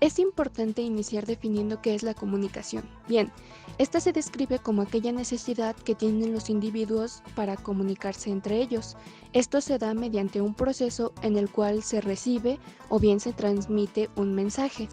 Es importante iniciar definiendo qué es la comunicación. Bien, esta se describe como aquella necesidad que tienen los individuos para comunicarse entre ellos. Esto se da mediante un proceso en el cual se recibe o bien se transmite un mensaje.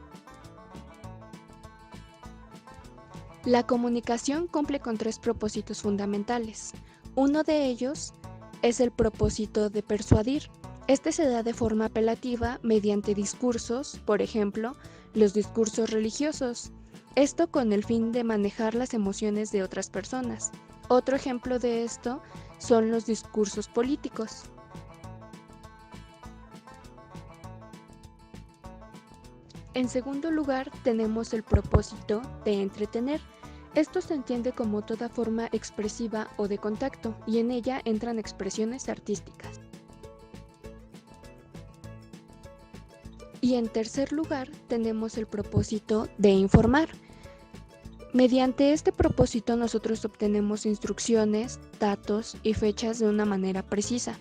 La comunicación cumple con tres propósitos fundamentales. Uno de ellos es el propósito de persuadir. Este se da de forma apelativa mediante discursos, por ejemplo, los discursos religiosos. Esto con el fin de manejar las emociones de otras personas. Otro ejemplo de esto son los discursos políticos. En segundo lugar, tenemos el propósito de entretener. Esto se entiende como toda forma expresiva o de contacto, y en ella entran expresiones artísticas. Y en tercer lugar, tenemos el propósito de informar. Mediante este propósito nosotros obtenemos instrucciones, datos y fechas de una manera precisa.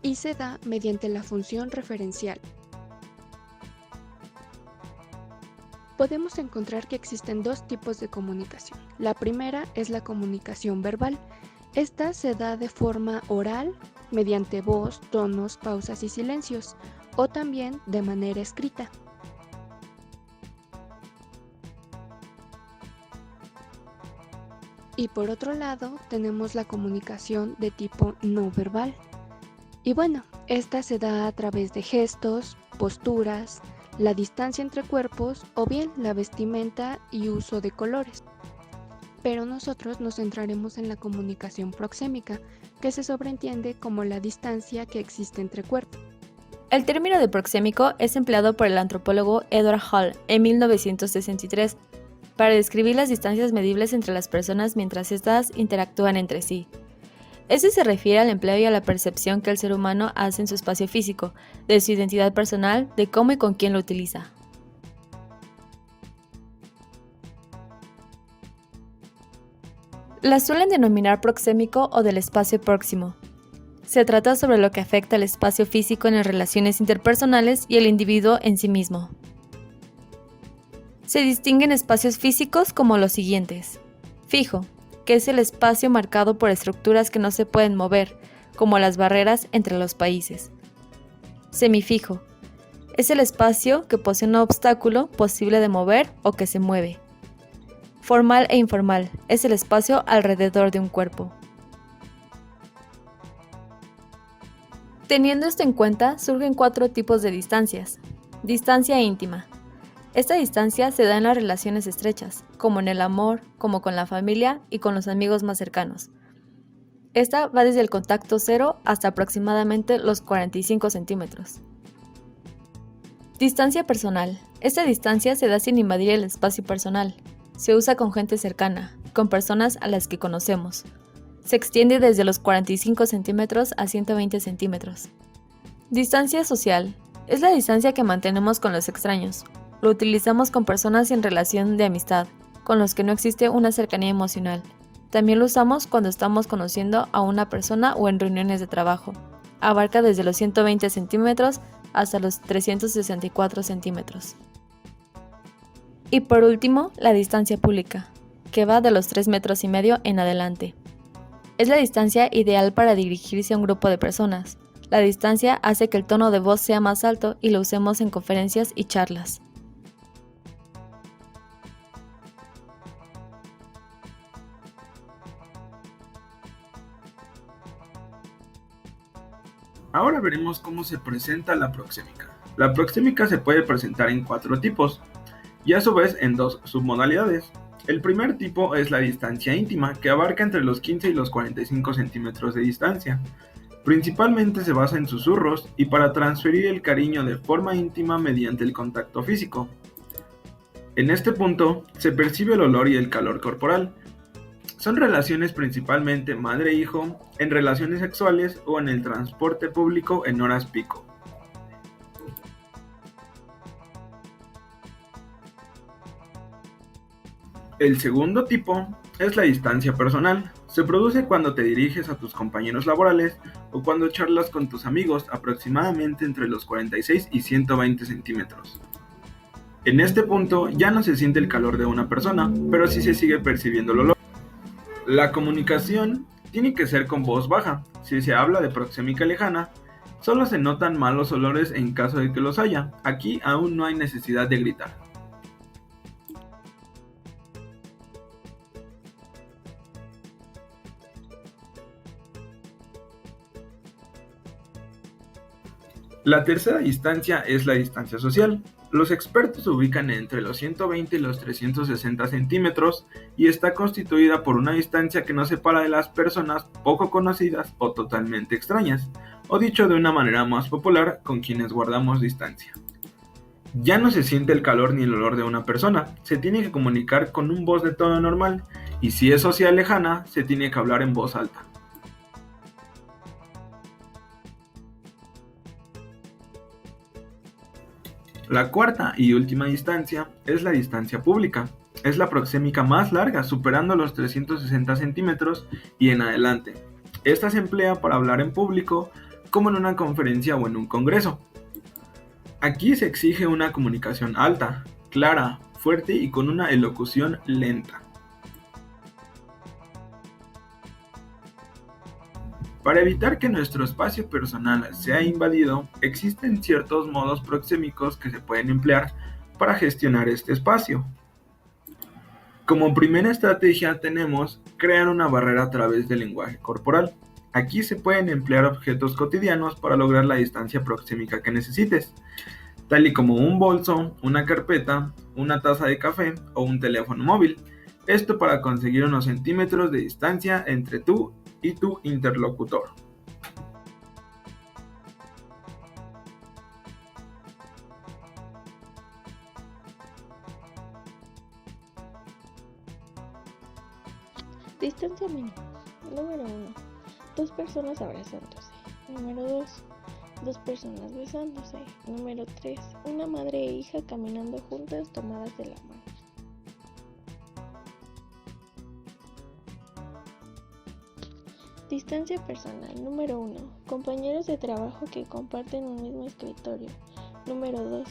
Y se da mediante la función referencial. Podemos encontrar que existen dos tipos de comunicación. La primera es la comunicación verbal. Esta se da de forma oral, mediante voz, tonos, pausas y silencios, o también de manera escrita. Y por otro lado, tenemos la comunicación de tipo no verbal. Y bueno, esta se da a través de gestos, posturas, la distancia entre cuerpos o bien la vestimenta y uso de colores. Pero nosotros nos centraremos en la comunicación proxémica, que se sobreentiende como la distancia que existe entre cuerpos. El término de proxémico es empleado por el antropólogo Edward Hall en 1963 para describir las distancias medibles entre las personas mientras éstas interactúan entre sí. Este se refiere al empleo y a la percepción que el ser humano hace en su espacio físico, de su identidad personal, de cómo y con quién lo utiliza. La suelen denominar proxémico o del espacio próximo. Se trata sobre lo que afecta al espacio físico en las relaciones interpersonales y el individuo en sí mismo. Se distinguen espacios físicos como los siguientes. Fijo, que es el espacio marcado por estructuras que no se pueden mover, como las barreras entre los países. Semifijo, es el espacio que posee un obstáculo posible de mover o que se mueve. Formal e informal, es el espacio alrededor de un cuerpo. Teniendo esto en cuenta, surgen 4 tipos de distancias. Distancia íntima. Esta distancia se da en las relaciones estrechas, como en el amor, como con la familia y con los amigos más cercanos. Esta va desde el contacto cero hasta aproximadamente los 45 centímetros. Distancia personal. Esta distancia se da sin invadir el espacio personal. Se usa con gente cercana, con personas a las que conocemos. Se extiende desde los 45 centímetros a 120 centímetros. Distancia social. Es la distancia que mantenemos con los extraños. Lo utilizamos con personas en relación de amistad, con los que no existe una cercanía emocional. También lo usamos cuando estamos conociendo a una persona o en reuniones de trabajo. Abarca desde los 120 centímetros hasta los 364 centímetros. Y por último, la distancia pública, que va de los 3,5 metros en adelante. Es la distancia ideal para dirigirse a un grupo de personas. La distancia hace que el tono de voz sea más alto y lo usemos en conferencias y charlas. Ahora veremos cómo se presenta la proxémica. La proxémica se puede presentar en 4 tipos y a su vez en 2 submodalidades. El primer tipo es la distancia íntima, que abarca entre los 15 y los 45 centímetros de distancia. Principalmente se basa en susurros y para transferir el cariño de forma íntima mediante el contacto físico. En este punto se percibe el olor y el calor corporal. Son relaciones principalmente madre-hijo, en relaciones sexuales o en el transporte público en horas pico. El segundo tipo es la distancia personal. Se produce cuando te diriges a tus compañeros laborales o cuando charlas con tus amigos, aproximadamente entre los 46 y 120 centímetros. En este punto ya no se siente el calor de una persona, pero sí se sigue percibiendo el olor. La comunicación tiene que ser con voz baja. Si se habla de proxémica lejana, solo se notan malos olores en caso de que los haya. Aquí aún no hay necesidad de gritar. La tercera distancia es la distancia social. Los expertos se ubican entre los 120 y los 360 centímetros y está constituida por una distancia que nos separa de las personas poco conocidas o totalmente extrañas, o dicho de una manera más popular, con quienes guardamos distancia. Ya no se siente el calor ni el olor de una persona, se tiene que comunicar con un voz de tono normal, y si es social lejana, se tiene que hablar en voz alta. La cuarta y última distancia es la distancia pública. Es la proxémica más larga, superando los 360 centímetros y en adelante. Esta se emplea para hablar en público, como en una conferencia o en un congreso. Aquí se exige una comunicación alta, clara, fuerte y con una elocución lenta. Para evitar que nuestro espacio personal sea invadido, existen ciertos modos proxémicos que se pueden emplear para gestionar este espacio. Como primera estrategia tenemos crear una barrera a través del lenguaje corporal. Aquí se pueden emplear objetos cotidianos para lograr la distancia proxémica que necesites, tal y como un bolso, una carpeta, una taza de café o un teléfono móvil. Esto para conseguir unos centímetros de distancia entre tú y tu interlocutor. Distancia mínima. Número 1. Dos personas abrazándose. Número 2. Dos personas besándose. Número 3. Una madre e hija caminando juntas tomadas de la mano. Distancia personal. Número 1. Compañeros de trabajo que comparten un mismo escritorio. Número 2.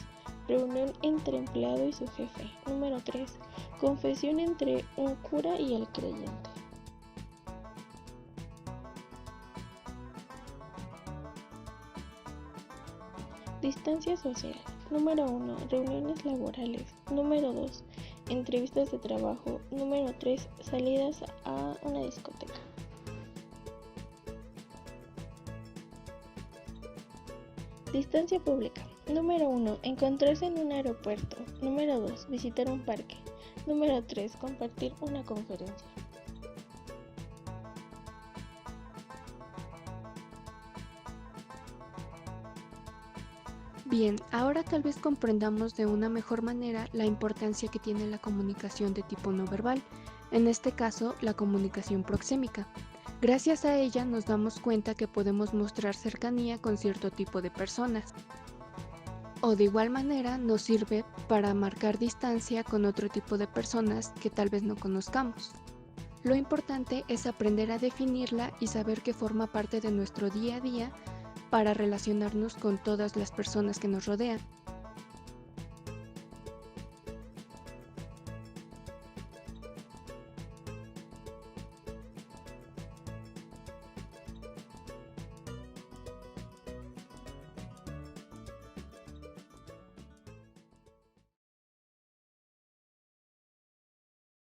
Reunión entre empleado y su jefe. Número 3. Confesión entre un cura y el creyente. Distancia social. Número 1. Reuniones laborales. Número 2. Entrevistas de trabajo. Número 3. Salidas a una discoteca. Distancia pública. Número 1. Encontrarse en un aeropuerto. Número 2. Visitar un parque. Número 3. Compartir una conferencia. Bien, ahora tal vez comprendamos de una mejor manera la importancia que tiene la comunicación de tipo no verbal, en este caso la comunicación proxémica. Gracias a ella nos damos cuenta que podemos mostrar cercanía con cierto tipo de personas. O de igual manera nos sirve para marcar distancia con otro tipo de personas que tal vez no conozcamos. Lo importante es aprender a definirla y saber que forma parte de nuestro día a día para relacionarnos con todas las personas que nos rodean.